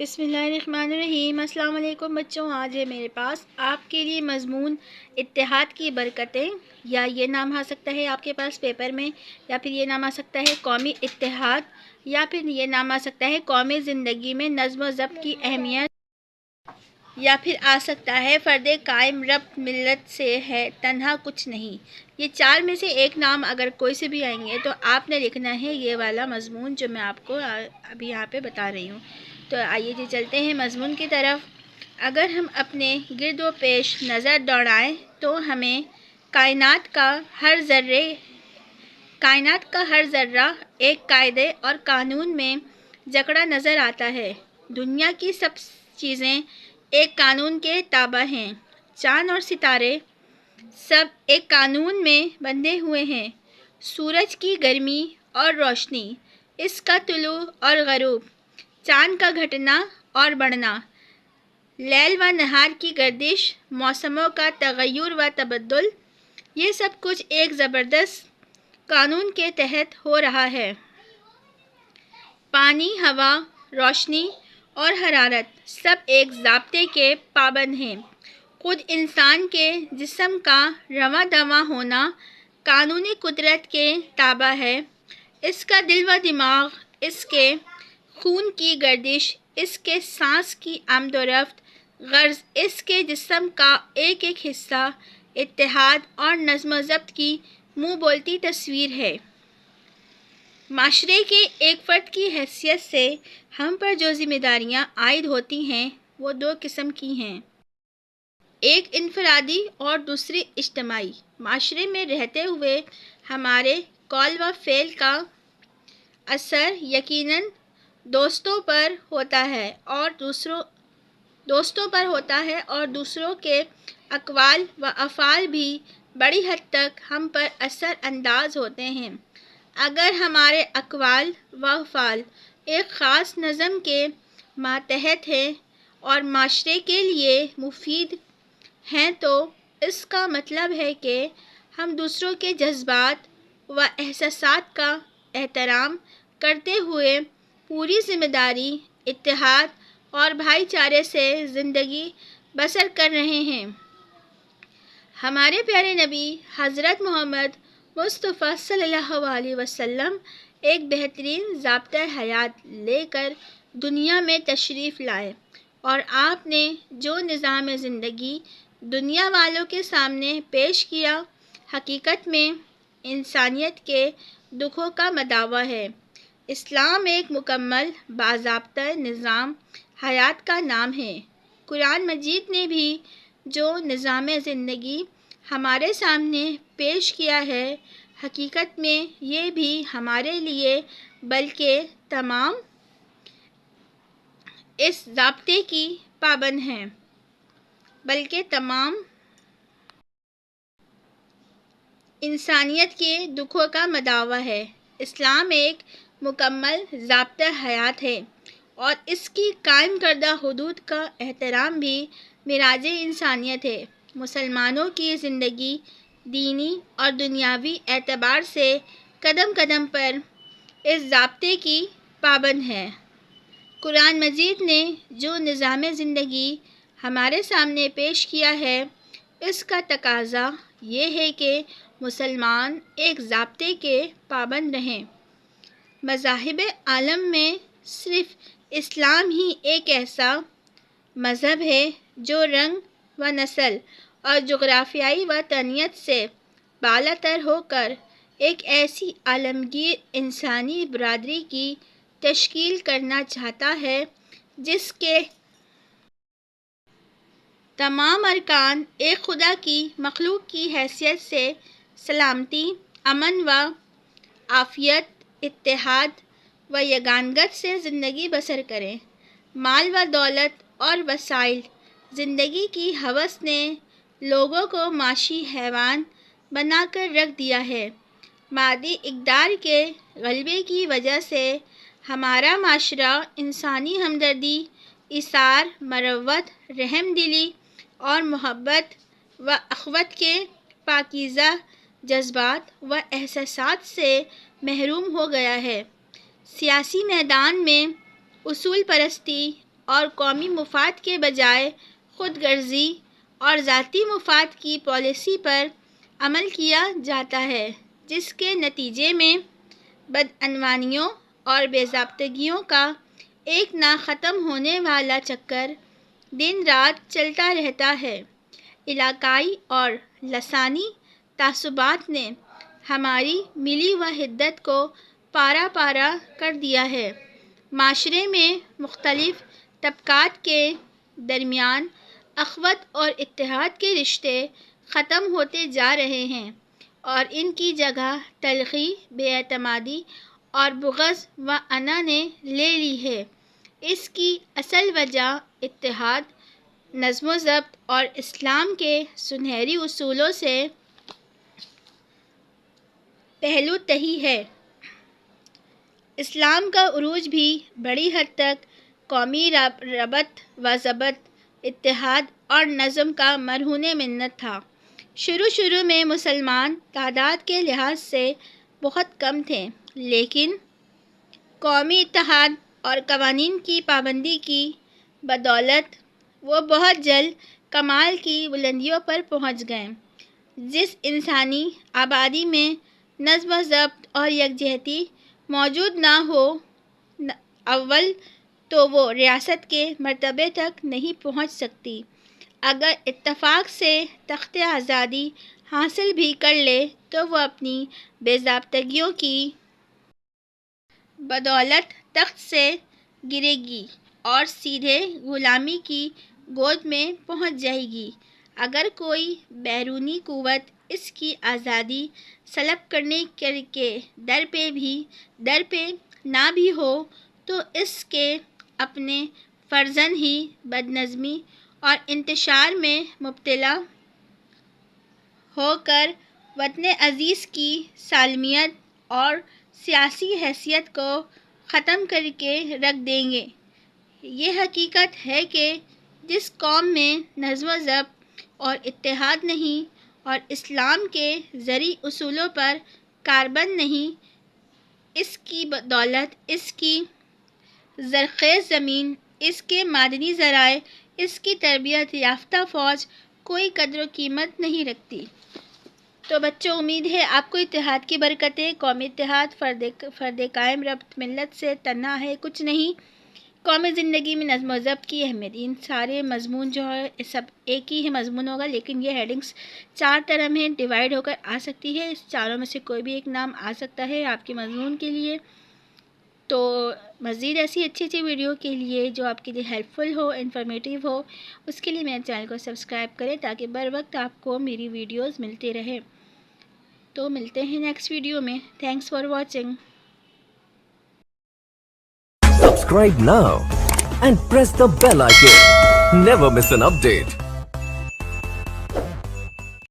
بسم اللہ الرحمن الرحیم۔ السلام علیکم بچوں، آج ہے میرے پاس آپ کے لیے مضمون اتحاد کی برکتیں، یا یہ نام آ سکتا ہے آپ کے پاس پیپر میں، یا پھر یہ نام آ سکتا ہے قومی اتحاد، یا پھر یہ نام آ سکتا ہے قومی زندگی میں نظم و ضبط کی اہمیت، یا پھر آ سکتا ہے فرد قائم رب ملت سے ہے تنہا کچھ نہیں۔ یہ چار میں سے ایک نام اگر کوئی سے بھی آئیں گے تو آپ نے لکھنا ہے یہ والا مضمون جو میں آپ کو ابھی یہاں پہ بتا رہی ہوں۔ تو آئیے جی چلتے ہیں مضمون کی طرف۔ اگر ہم اپنے گرد و پیش نظر دوڑائیں تو ہمیں کائنات کا ہر ذرہ ایک قاعدے اور قانون میں جکڑا نظر آتا ہے۔ دنیا کی سب چیزیں ایک قانون کے تابع ہیں۔ چاند اور ستارے سب ایک قانون میں بندھے ہوئے ہیں۔ سورج کی گرمی اور روشنی، اس کا طلوع اور غروب، چاند کا گھٹنا اور بڑھنا، لیل و نہار کی گردش، موسموں کا تغیر و تبدل، یہ سب کچھ ایک زبردست قانون کے تحت ہو رہا ہے۔ پانی، ہوا، روشنی اور حرارت سب ایک ضابطے کے پابند ہیں۔ خود انسان کے جسم کا رواں دواں ہونا قانون قدرت کے تابع ہے۔ اس کا دل و دماغ، اس کے خون کی گردش، اس کے سانس کی آمد و رفت، غرض اس کے جسم کا ایک ایک حصہ اتحاد اور نظم و ضبط کی منہ بولتی تصویر ہے۔ معاشرے کے ایک فرد کی حیثیت سے ہم پر جو ذمہ داریاں عائد ہوتی ہیں وہ دو قسم کی ہیں، ایک انفرادی اور دوسری اجتماعی۔ معاشرے میں رہتے ہوئے ہمارے قول و فعل کا اثر یقیناً دوستوں پر ہوتا ہے اور دوسروں کے اقوال و افعال بھی بڑی حد تک ہم پر اثر انداز ہوتے ہیں۔ اگر ہمارے اقوال و افعال ایک خاص نظم کے ماتحت ہیں اور معاشرے کے لیے مفید ہیں تو اس کا مطلب ہے کہ ہم دوسروں کے جذبات و احساسات کا احترام کرتے ہوئے پوری ذمہ داری، اتحاد اور بھائی چارے سے زندگی بسر کر رہے ہیں۔ ہمارے پیارے نبی حضرت محمد مصطفیٰ صلی اللہ علیہ وسلم ایک بہترین ضابطۂ حیات لے کر دنیا میں تشریف لائے، اور آپ نے جو نظام زندگی دنیا والوں کے سامنے پیش کیا، حقیقت میں انسانیت کے دکھوں کا مداوع ہے۔ اسلام ایک مکمل باضابطہ نظام حیات کا نام ہے۔ قرآن مجید نے بھی جو نظام زندگی ہمارے سامنے پیش کیا ہے، حقیقت میں یہ بھی ہمارے لیے بلکہ تمام اس ضابطے کی پابند ہے، بلکہ تمام انسانیت کے دکھوں کا مداوع ہے۔ اسلام ایک مکمل ضابطۂ حیات ہے اور اس کی قائم کردہ حدود کا احترام بھی معراج انسانیت ہے۔ مسلمانوں کی زندگی دینی اور دنیاوی اعتبار سے قدم قدم پر اس ضابطے کی پابند ہے۔ قرآن مجید نے جو نظام زندگی ہمارے سامنے پیش کیا ہے، اس کا تقاضا یہ ہے کہ مسلمان ایک ضابطے کے پابند رہیں۔ مذاہب عالم میں صرف اسلام ہی ایک ایسا مذہب ہے جو رنگ و نسل اور جغرافیائی وطنیت سے بالاتر ہو کر ایک ایسی عالمگیر انسانی برادری کی تشکیل کرنا چاہتا ہے جس کے تمام ارکان ایک خدا کی مخلوق کی حیثیت سے سلامتی، امن و عافیت، اتحاد و یگانگت سے زندگی بسر کریں۔ مال و دولت اور وسائل زندگی کی ہوس نے لوگوں کو معاشی حیوان بنا کر رکھ دیا ہے۔ مادی اقدار کے غلبے کی وجہ سے ہمارا معاشرہ انسانی ہمدردی، ایثار، مروت، رحم دلی اور محبت و اخوت کے پاکیزہ جذبات و احساسات سے محروم ہو گیا ہے۔ سیاسی میدان میں اصول پرستی اور قومی مفاد کے بجائے خود غرضی اور ذاتی مفاد کی پالیسی پر عمل کیا جاتا ہے، جس کے نتیجے میں بدعنوانیوں اور بے ضابطگیوں کا ایک نہ ختم ہونے والا چکر دن رات چلتا رہتا ہے۔ علاقائی اور لسانی تعصبات نے ہماری ملی وحدت کو پارا پارا کر دیا ہے۔ معاشرے میں مختلف طبقات کے درمیان اخوت اور اتحاد کے رشتے ختم ہوتے جا رہے ہیں اور ان کی جگہ تلخی، بے اعتمادی اور بغض و انا نے لے لی ہے۔ اس کی اصل وجہ اتحاد، نظم و ضبط اور اسلام کے سنہری اصولوں سے پہلو تہی ہے۔ اسلام کا عروج بھی بڑی حد تک قومی ربط و ضبط، اتحاد اور نظم کا مرہون منت تھا۔ شروع میں مسلمان تعداد کے لحاظ سے بہت کم تھے، لیکن قومی اتحاد اور قوانین کی پابندی کی بدولت وہ بہت جلد کمال کی بلندیوں پر پہنچ گئے۔ جس انسانی آبادی میں نظم و ضبط اور یکجہتی موجود نہ ہو، اول تو وہ ریاست کے مرتبے تک نہیں پہنچ سکتی۔ اگر اتفاق سے تخت آزادی حاصل بھی کر لے تو وہ اپنی بے ضابطگیوں کی بدولت تخت سے گرے گی اور سیدھے غلامی کی گود میں پہنچ جائے گی۔ اگر کوئی بیرونی قوت اس کی آزادی سلب کرنے کے در پہ نہ بھی ہو تو اس کے اپنے فرزند ہی بدنظمی اور انتشار میں مبتلا ہو کر وطن عزیز کی سالمیت اور سیاسی حیثیت کو ختم کر کے رکھ دیں گے۔ یہ حقیقت ہے کہ جس قوم میں نظم و ضبط اور اتحاد نہیں اور اسلام کے زرعی اصولوں پر کاربند نہیں، اس کی دولت، اس کی زرخیز زمین، اس کے معدنی ذرائع، اس کی تربیت یافتہ فوج کوئی قدر و قیمت نہیں رکھتی۔ تو بچوں، امید ہے آپ کو اتحاد کی برکتیں۔ قومی اتحاد فرد قائم ربط ملت سے تنہا ہے کچھ نہیں۔ قومی زندگی میں نظم و ضبط کی اہمیت، ان سارے مضمون جو ہے سب ایک ہی مضمون ہوگا، لیکن یہ ہیڈنگس 4 طرح میں ڈیوائیڈ ہو کر آ سکتی ہے۔ اس چاروں میں سے کوئی بھی ایک نام آ سکتا ہے آپ کے مضمون کے لیے۔ تو مزید ایسی اچھی ویڈیو کے لیے جو آپ کے لیے ہیلپ فل ہو، انفارمیٹیو ہو، اس کے لیے میرے چینل کو سبسکرائب کریں تاکہ بر وقت آپ کو میری ویڈیوز ملتے رہے۔ تو ملتے ہیں نیکسٹ ویڈیو میں۔ Thanks for watching. Subscribe now and press the bell icon. Never miss an update.